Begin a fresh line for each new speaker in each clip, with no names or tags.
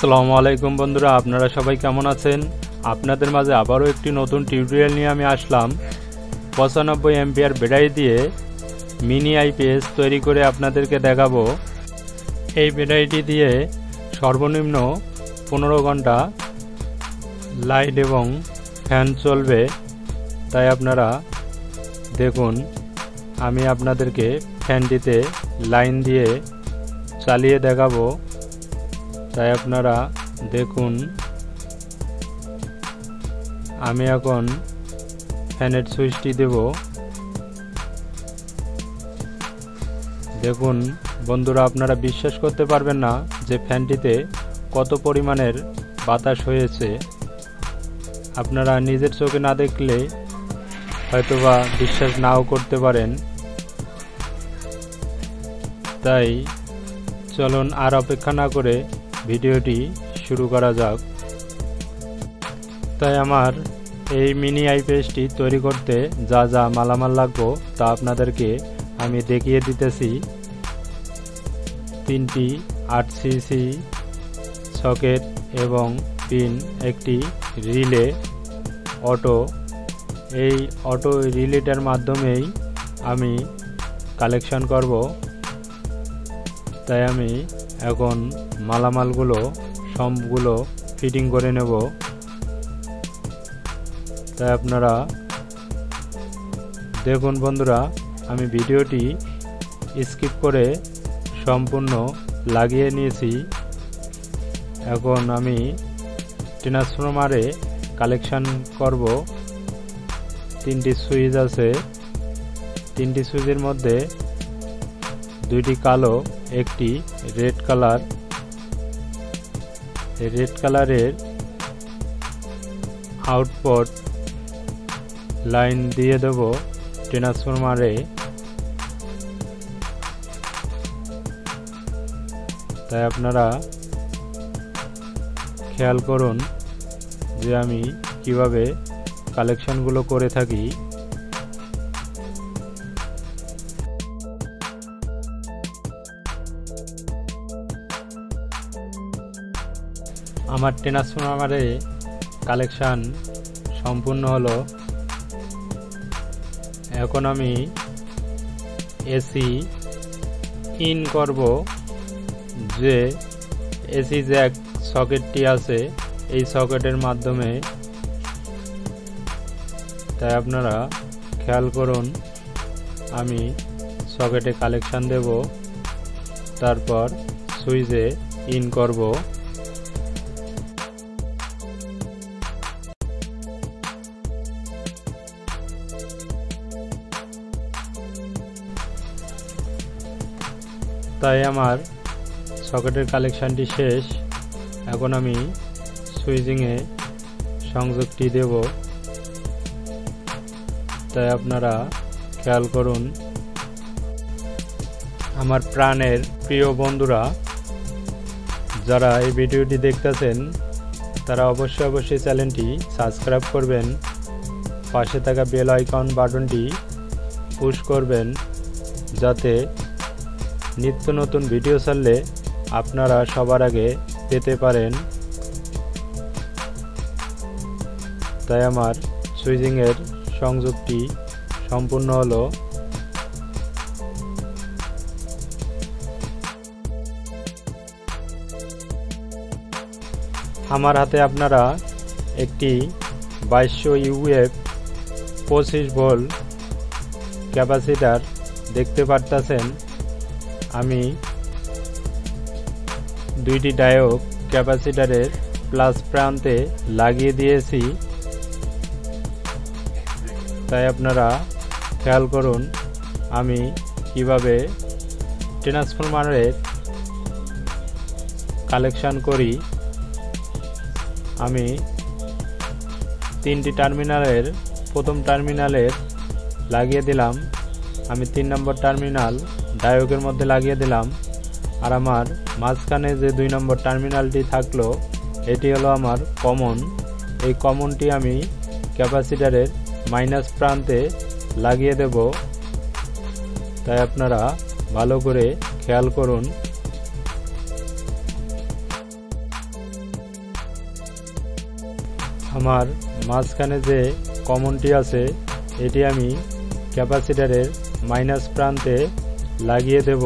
আসসালামু আলাইকুম বন্ধুরা, আপনারা সবাই কেমন আছেন? আপনাদের মাঝে আবারও একটি নতুন টিউটোরিয়াল নিয়ে আমি আসলাম। 95 এম্পিয়ার ব্যাটারি দিয়ে মিনি আইপিএস তৈরি করে আপনাদেরকে দেখাবো। এই ব্যাটারিটি দিয়ে সর্বনিম্ন 15 ঘন্টা লাইট এবং ফ্যান চলবে। তাই আপনারা দেখুন, আমি আপনাদেরকে ফ্যানটিতে লাইন দিয়ে চালিয়ে দেখাবো। তাই আপনারা দেখুন, আমি এখন ফ্যানের সুইচটি দেব। দেখুন বন্ধুরা, আপনারা বিশ্বাস করতে পারবেন না যে ফ্যানটিতে কত পরিমাণের বাতাস হয়েছে। আপনারা নিজের চোখে না দেখলে হয়তোবা বিশ্বাস নাও করতে পারেন। তাই চলুন আর অপেক্ষা না করে ভিডিওটি শুরু করা যাক। তাই আমার এই মিনি আইপিএসটি তৈরি করতে যা যা মালামাল লাগবে তা আপনাদেরকে আমি দেখিয়ে দিতেছি। 3টি 8 সিসি সকেট এবং পিন, একটি রিলে অটো। এই অটো রিলেটার মাধ্যমেই আমি কালেকশন করব। তাই আমি এখন মালামালগুলো সবগুলো ফিটিং করে নেব। তাই আপনারা দেখুন বন্ধুরা, আমি ভিডিওটি স্কিপ করে সম্পূর্ণ লাগিয়ে নিয়েছি। এখন আমি ট্রান্সফরমারে কালেকশন করব। 3টি সুইচ আছে। 3টি সুইচের মধ্যে 2টি কালো, একটি রেড কালার। রেড কালারের আউটপুট লাইন দিয়ে দেব ট্রান্সফরমারে। তাই আপনারা খেয়াল করুন যে আমি কিভাবে কালেকশনগুলো করে থাকি। আমার ট্রান্সফরমারে কালেকশন সম্পূর্ণ হলো। এখন আমি এসি ইন করব। যে এসি জ্যাক সকেটটি আছে এই সকেটের মাধ্যমে। তাই আপনারা খেয়াল করুন, আমি সকেটে কালেকশন দেব, তারপর সুইচে ইন করব। তাই আমার সকেটের কালেকশনটি শেষ। এখন আমি সুইচিংয়ে সংযোগটি দেব। তাই আপনারা খেয়াল করুন। আমার প্রাণের প্রিয় বন্ধুরা, যারা এই ভিডিওটি দেখতেছেন তারা অবশ্যই চ্যানেলটি সাবস্ক্রাইব করবেন। পাশে থাকা বেল আইকন বাটনটি পুশ করবেন, যাতে নিত্য নতুন ভিডিও ছাড়লে আপনারা সবার আগে পেতে পারেন। তাই আমার সুইচিংয়ের সংযোগটি সম্পূর্ণ হলো। আমার হাতে আপনারা একটি 2200 ইউএফ 25 ভোল্ট ক্যাপাসিটার দেখতে পারতেছেন। আমি 2টি ডায়োড ক্যাপাসিটারের প্লাস প্রান্তে লাগিয়ে দিয়েছি। তাই আপনারা খেয়াল করুন আমি কিভাবে ট্রান্সফরমারের কালেকশন করি। আমি 3টি টার্মিনালের প্রথম টার্মিনালের লাগিয়ে দিলাম। আমি 3 নম্বর টার্মিনাল ডায়োডের মধ্যে লাগিয়ে দিলাম। আর আমার মাঝখানে যে 2 নম্বর টার্মিনালটি থাকলো এটি হলো আমার কমন। এই কমনটি আমি ক্যাপাসিটারের মাইনাস প্রান্তে লাগিয়ে দেব। তাই আপনারা ভালো করে খেয়াল করুন। আমার মাঝখানে যে কমনটি আছে এটি আমি ক্যাপাসিটরের মাইনাস প্রান্তে লাগিয়ে দেব।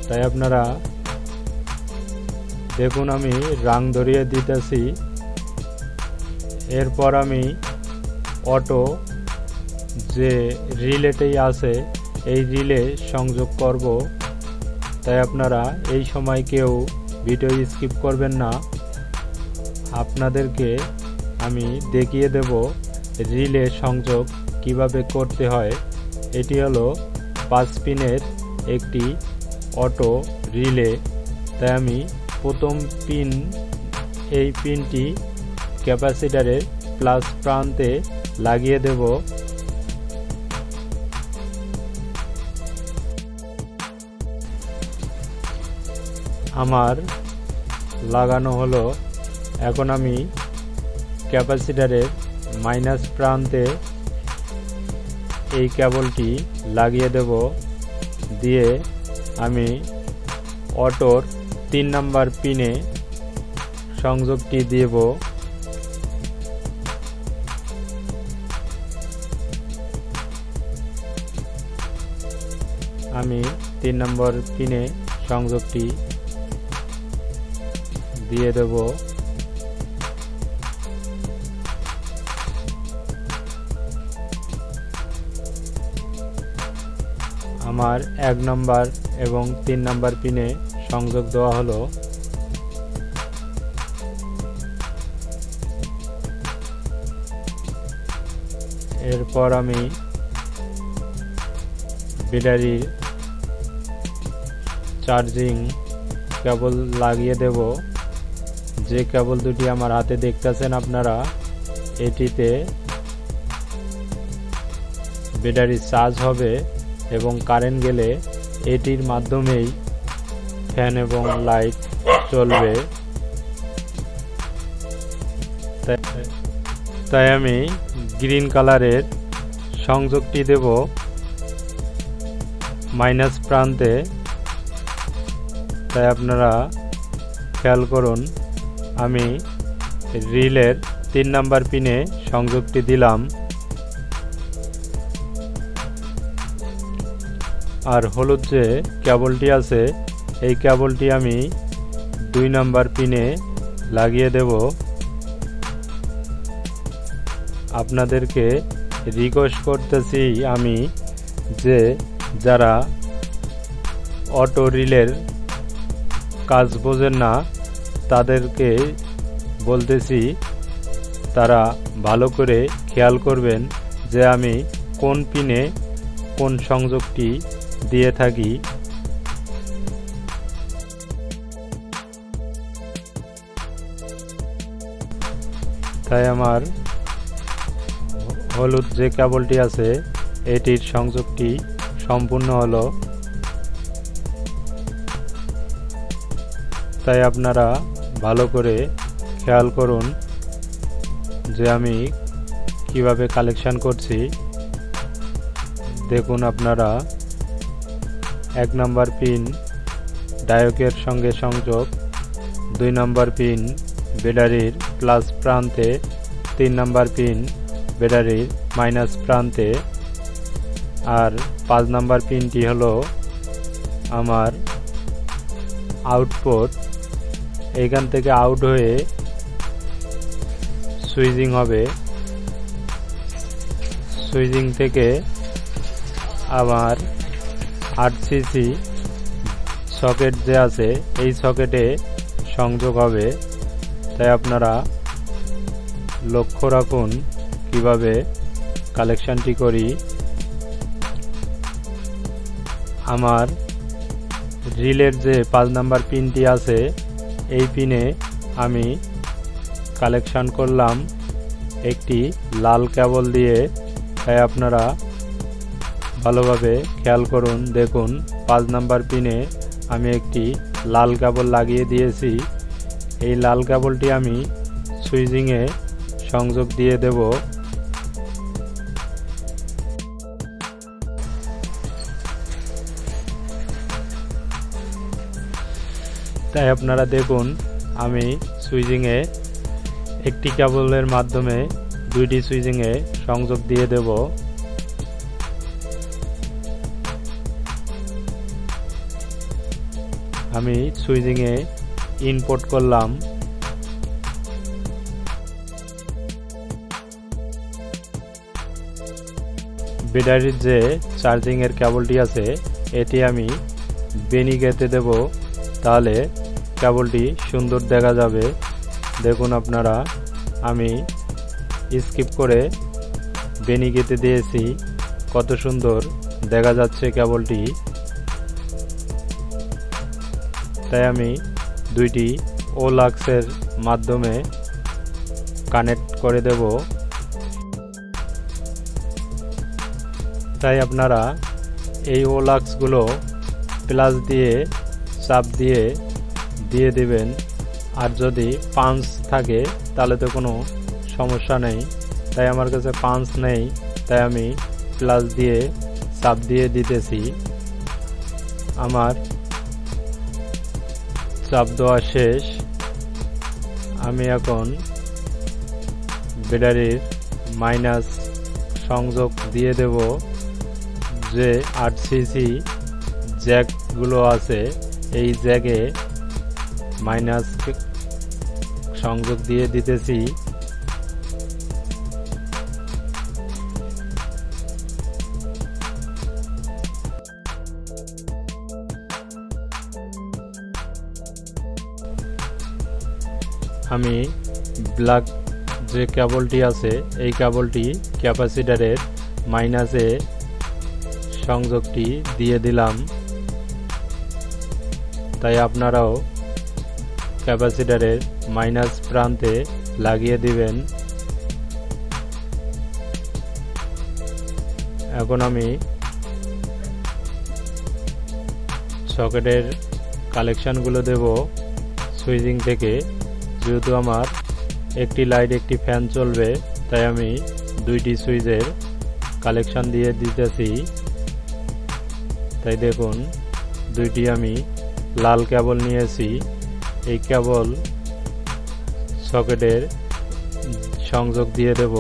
তাই আপনারা দেখুন আমি রং ধরিয়ে দিতেছি। এরপর আমি অটো যে রিলেটেই আছে এই রিলে সংযোগ করব। তাই আপনারা এই সময় কেউ ভিডিও স্কিপ করবেন না। আপনাদেরকে আমি দেখিয়ে দেব রিলে সংযোগ কিভাবে করতে হয়। এটি হলো 5 পিনের একটি অটো রিলে। তাই আমি প্রথম পিন এই পিনটি ক্যাপাসিটরের প্লাস প্রান্তে লাগিয়ে দেব। আমার লাগানো হলো। এখন আমি ক্যাপাসিটরের মাইনাস প্রান্তে এই কেবলটি লাগিয়ে দেব। দিয়ে আমি অটোর 3 নাম্বার পিনে সংযোগটি দেব। আমি 3 নম্বর পিনে সংযোগটি দিয়ে দেব। আমার 1 নম্বর এবং 3 নম্বর পিনে সংযোগ দেওয়া হলো। এরপর আমি ব্যাটারির চার্জিং কেবল লাগিয়ে দেব। যে কেবল দুটি আমার হাতে দেখতেছেন আপনারা, এটিতে ব্যাটারি চার্জ হবে এবং কারেন্ট গেলে এটির মাধ্যমেই ফ্যান এবং লাইট চলবে। তাই আমি গ্রিন কালারের সংযোগটি দেব মাইনাস প্রান্তে। তাই আপনারা খেয়াল করুন, আমি রিলের 3 নাম্বার পিনে সংযোগটি দিলাম। আর হলুদ যে কেবলটি আছে এই কেবলটি আমি 2 নাম্বার পিনে লাগিয়ে দেব। আপনাদেরকে রিকোয়েস্ট করতেছি আমি যে যারা অটো রিলের কাজ বোঝেন না তাদেরকে বলতেছি তারা ভালো করে খেয়াল করবেন যে আমি কোন পিনে কোন সংযোগটি দিয়ে থাকি। তাই আমার হলুদ যে কেবলটি আছে এটির সংযোগটি সম্পূর্ণ হলো। তাই আপনারা ভালো করে খেয়াল করুন যে আমি কিভাবে কালেকশন করছি। দেখুন আপনারা 1 নাম্বার পিন ডায়োডের সঙ্গে সংযোগ, 2 নাম্বার পিন ব্যাটারির প্লাস প্রান্তে, 3 নাম্বার পিন ব্যাটারির মাইনাস প্রান্তে, আর 5 নাম্বার পিনটি হলো আমার আউটপুট। এইখান থেকে আউট হয়ে সুইচিং হবে। সুইচিং থেকে আবার 8 সিসি সকেট যে আছে এই সকেটে সংযোগ হবে। তাই আপনারা লক্ষ্য রাখুন কিভাবে কালেকশনটি করি। আমার রিলের যে 5 নাম্বার পিনটি আছে এই পিনে আমি কালেকশন করলাম একটি লাল কেবল দিয়ে। তাই আপনারা ভালোভাবে খেয়াল করুন। দেখুন 5 নাম্বার পিনে আমি একটি লাল কেবল লাগিয়ে দিয়েছি। এই লাল কেবলটি আমি সুইচিংয়ে সংযোগ দিয়ে দেব। তাই আপনারা দেখুন আমি সুইচিংয়ে একটি কেবলের মাধ্যমে দুইটি সুইচিংয়ে সংযোগ দিয়ে দেব। আমি সুইচিংয়ে ইনপুট করলাম। ব্যাটারির যে চার্জিং এর কেবলটি আছে এটি আমি বেনি গেতে দেব, তাহলে কেবলটি সুন্দর দেখা যাবে। দেখুন আপনারা, আমি স্কিপ করে বেনি গেতে দিয়েছি, কত সুন্দর দেখা যাচ্ছে কেবলটি। তাই আমি দুইটি ও লাক্সের মাধ্যমে কানেক্ট করে দেব। তাই আপনারা এই ও লাক্সগুলো প্লাস দিয়ে চাপ দিয়ে দিবেন। আর যদি পাঞ্চ থাকে তাহলে তো কোনো সমস্যা নেই। তাই আমার কাছে পাঞ্চ নেই, তাই আমি প্লাস দিয়ে চাপ দিয়ে দিতেছি। আমার চাপ দেওয়া শেষ। আমি এখন ব্যাটারির মাইনাস সংযোগ দিয়ে দেব। যে 8 সিসি জ্যাকগুলো আছে এই জ্যাকে মাইনাস সংযোগ দিয়ে দিতেছি। আমি ব্ল্যাক যে কেবলটি আছে এই কেবলটি ক্যাপাসিটরের মাইনাসে সংযোগটি দিয়ে দিলাম। তাই আপনারাও ক্যাপাসিটরের মাইনাস প্রান্তে লাগিয়ে দিবেন। এখন আমি সকেটের কালেকশনগুলো দেব সুইচিং থেকে। যেহেতু আমার একটি লাইট একটি ফ্যান চলবে, তাই আমি দুইটি সুইচের কালেকশন দিয়ে দিতেছি। তাই দেখুন, দুইটি আমি লাল কেবল নিয়েছি। এই কেবল সকেটের সংযোগ দিয়ে দেব।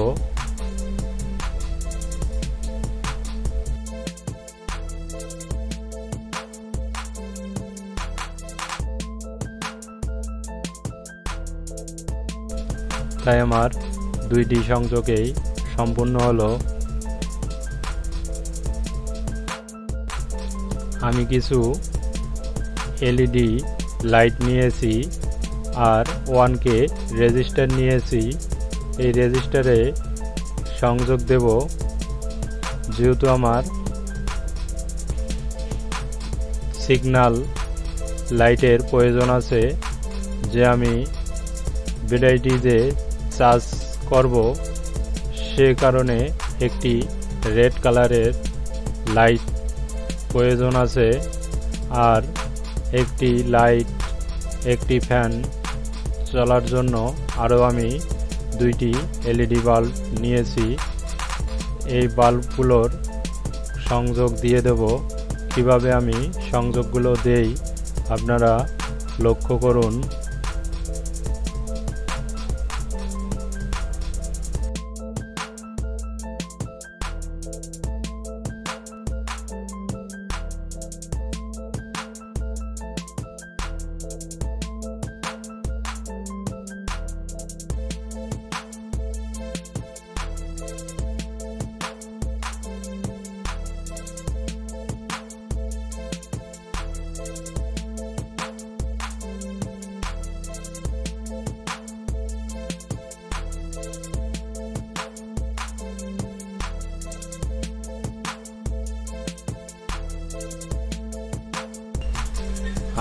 তাই আমার দুইটি সংযোগেই সম্পূর্ণ হলো। আমি কিছু এলইডি লাইট নিয়েছি আর 1K রেজিস্টার নিয়েছি। এই রেজিস্টারে সংযোগ দেব। যেহেতু আমার সিগন্যাল লাইটের প্রয়োজন আছে, যে আমি ব্যাটারিটি যে চার্জ করব, সে কারণে একটি রেড কালারের লাইট প্রয়োজন আছে। আর একটি লাইট একটি ফ্যান চলার জন্য আরও আমি দুইটি এলইডি বাল্ব নিয়েছি। এই বাল্বগুলোর সংযোগ দিয়ে দেব। কিভাবে আমি সংযোগগুলো দেই আপনারা লক্ষ্য করুন।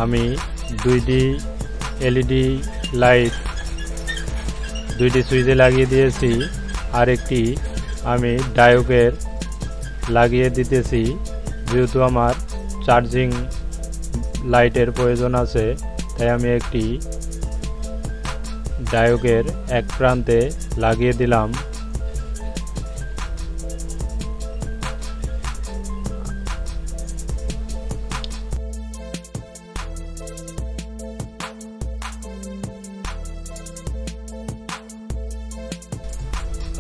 আমি দুইটি এলইডি লাইট দুইটি সুইচে লাগিয়ে দিয়েছি। আর একটি আমি ডায়োগের লাগিয়ে দিতেছি। যেহেতু আমার চার্জিং লাইটের প্রয়োজন আছে, তাই আমি একটি ডায়োগের এক প্রান্তে লাগিয়ে দিলাম।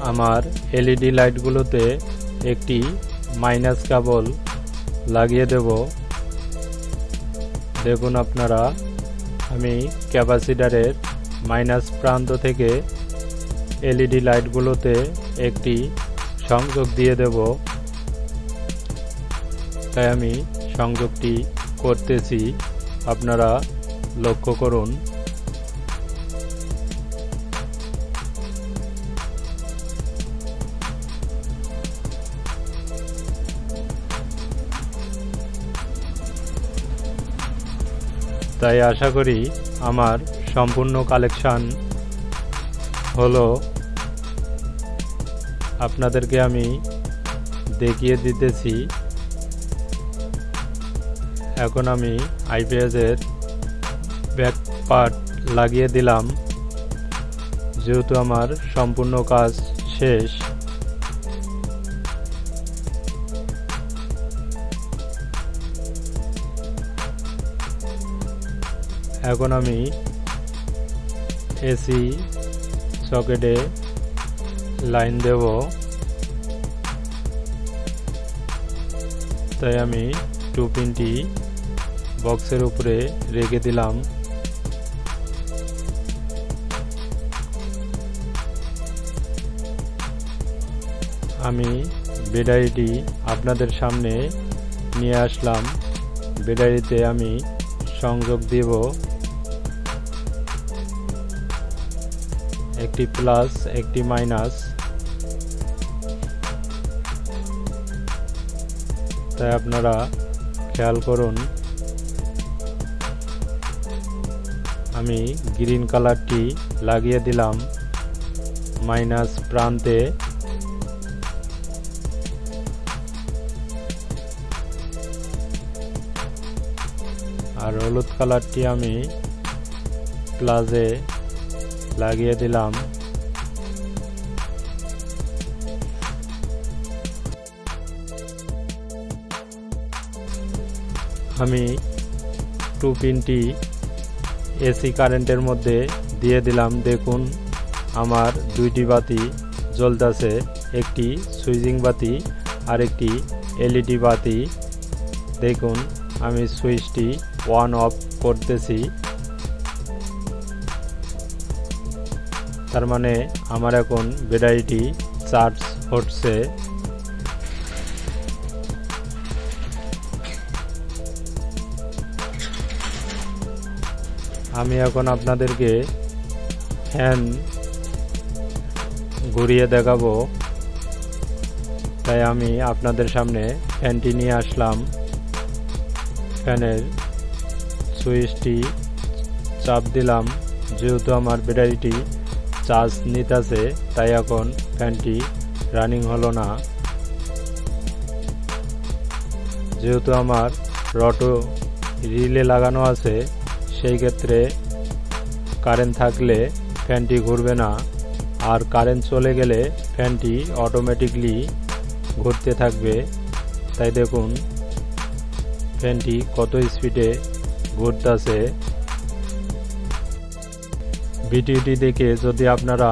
আমার এলইডি লাইটগুলোতে একটি মাইনাস কেবল লাগিয়ে দেব। দেখুন আপনারা, আমি ক্যাপাসিটরের মাইনাস প্রান্ত থেকে এলইডি লাইটগুলোতে একটি সংযোগ দিয়ে দেব। তাই আমি সংযোগটি করতেছি, আপনারা লক্ষ্য করুন। তাই আশা করি আমার সম্পূর্ণ কালেকশন হলো। আপনাদেরকে আমি দেখিয়ে দিতেছি। এখন আমি আইপিএসের ব্যাক পার্ট লাগিয়ে দিলাম। যেহেতু আমার সম্পূর্ণ কাজ শেষ, এখন আমি এসি সকেটে লাইন দেব। তাই আমি 2 পিনটি বক্সের উপরে রেখে দিলাম। আমি ব্যাটারিটি আপনাদের সামনে নিয়ে আসলাম। ব্যাটারিতে আমি সংযোগ দিব একটি প্লাস একটি মাইনাস। তাই আপনারা খেয়াল করুন, আমি গ্রিন কালারটি লাগিয়ে দিলাম মাইনাস প্রান্তে। আর হলুদ কালারটি আমি প্লাসে লাগিয়ে দিলাম। আমি 2 পিনটি এসি কারেন্টের মধ্যে দিয়ে দিলাম। দেখুন আমার 2টি বাতি জ্বলতেছে, একটি সুইচিং বাতি আর একটি এলইডি বাতি। দেখুন আমি সুইচটি অন অফ করতেছি, তার মানে আমার এখন ব্যাটারিটি চার্জ হচ্ছে। আমি এখন আপনাদেরকে ফ্যান ঘুরিয়ে দেখাবো। তাই আমি আপনাদের সামনে ফ্যানটি নিয়ে আসলাম। ফ্যানের সুইচটি চাপ দিলাম। যেহেতু আমার ব্যাটারিটি চার্জ নিতেছে, তাই এখন ফ্যানটি রানিং হলো না। যেহেতু আমার রটো রিলে লাগানো আছে, সেই ক্ষেত্রে কারেন্ট থাকলে ফ্যানটি ঘুরবে না, আর কারেন্ট চলে গেলে ফ্যানটি অটোমেটিকলি ঘুরতে থাকবে। তাই দেখুন ফ্যানটি কত স্পিডে ঘুরতেছে। ভিডিওটি দেখে যদি আপনারা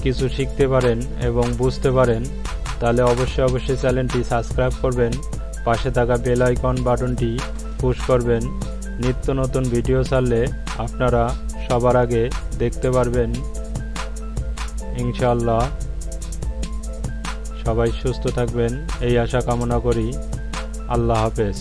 কিছু শিখতে পারেন এবং বুঝতে পারেন, তাহলে অবশ্যই চ্যানেলটি সাবস্ক্রাইব করবেন, পাশে থাকা বেল আইকন বাটনটি পুশ করবেন। নিত্য নতুন ভিডিও ছাড়লে আপনারা সবার আগে দেখতে পারবেন ইনশাআল্লাহ। সবাই সুস্থ থাকবেন এই আশা কামনা করি। আল্লাহ হাফেজ।